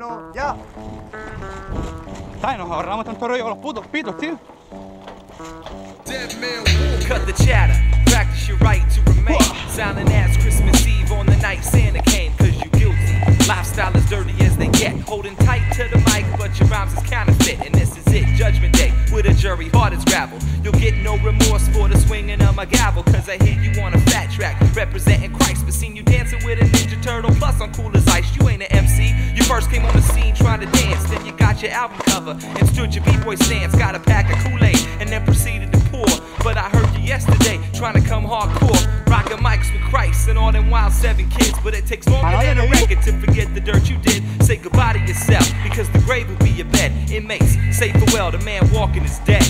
1, ya. Dai, nos ahorramos tanto rollo con los putos pitos, tío. Cut the chatter, practice your right to remain silent as Christmas Eve on the night Santa came, cause you guilty. Lifestyle as dirty as they get, holding tight to the mic, but your rhymes is counterfeit. And this is it, Judgment Day, with a jury hard as gravel. You'll get no remorse for the swinging of my gavel, cause I hear you on a fat track, representing Christ. But seen you dancing with a Ninja Turtle, plus on Cool as Ice. You ain't an MC, you first came on the scene trying to dance, then you got your album cover and stood your b-boy stance. Got a pack of Kool-Aid and then proceeded to pour. But I heard you yesterday trying to come hardcore, rocking mics with Christ and all them wild 7 kids. But it takes longer than a record to forget the dirt you did. Say goodbye to yourself, because the grave will be your bed. Inmates, say farewell, the man walking is dead.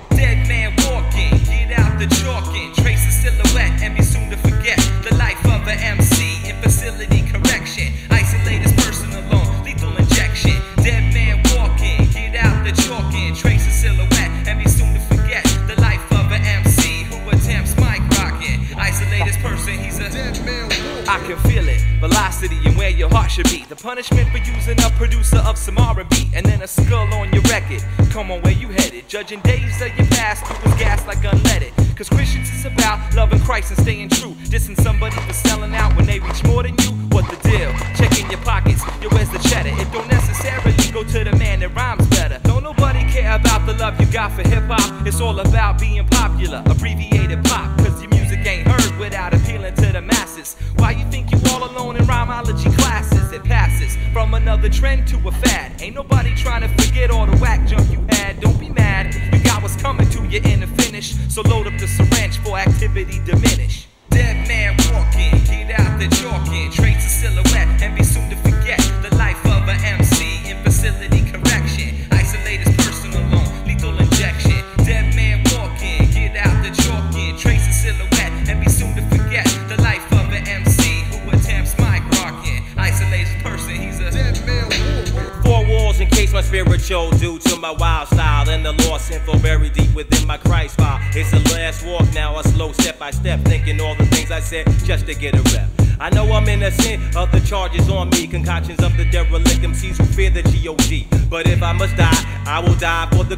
Dead man walking, get out the chalking, trace a silhouette and be soon to forget the life of an MC in facility correction. Isolate his person alone, lethal injection. Dead man walking, get out the chalking, trace a silhouette and be soon to forget the life of an MC who attempts mic rocking. Isolate his person, he's a dead man walking. I can feel it, velocity and where your heart should be. The punishment for using a producer of some R&B and then a skull on your record. Come on, where you headed? Judging days of your past, you was gas like unleaded. Cause Christians is about loving Christ and staying true. Dissing somebody for selling out when they reach more than you. What the deal? Checking your pockets, yo, where's the cheddar? It don't necessarily go to the man that rhymes better. Don't nobody care about the love you got for hip-hop. It's all about being popular, abbreviated pop. Cause your music ain't heard without appealing to the masses. Why you think you all alone in rhymology classes? It passes from another trend to a fad. Ain't nobody trying to forget all the whack junk you had. Don't be mad, you got what's coming to you in the finish. So load up the syringe for activity diminish. Dead man walking, get out the chalking, trace a silhouette and be soon to forget the life of an MC in facility correction. Isolate his person alone, lethal injection. Dead man walking, get out the chalking, trace a silhouette and be soon to forget the life of an MC who attempts mic rocking. Isolate his person, he's a dead man walking. 4 walls encase my spiritual due to my wild style and the lost info buried deep within my Christ file. It's the last walk now, a slow step by step, thinking all the things I said just to get a rep. I know I'm innocent of the charges on me, concoctions of the derelict MCs who fear the G.O.D. But if I must die, I will die for the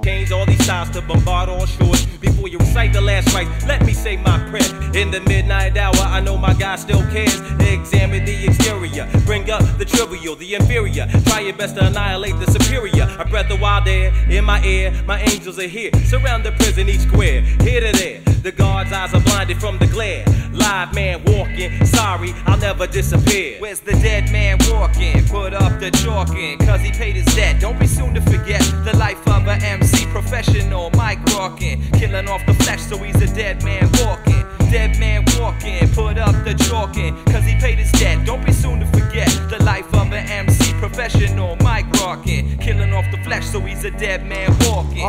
change all these styles to bombard all shores. Before you recite the last rites, let me say my prayer. In the midnight hour, I know my God still cares. Examine the exterior, bring up the trivial, the inferior. Try your best to annihilate the superior. A breath of wild air in my ear, my angels are here. Surround the prison, each square, here to there. The guards' eyes are blinded from the glare. Live man walking, sorry, I'll never disappear. Where's the dead man walking? Put up the chalking, cause he paid his debt. Don't be soon to forget the life of an MC, professional, mic rocking, killing off the flesh, so he's a dead man walking. Dead man walking, put up the chalking, cause he paid his debt. Don't be soon to forget the life of an MC, professional, mic rocking, killing off the flesh, so he's a dead man walking.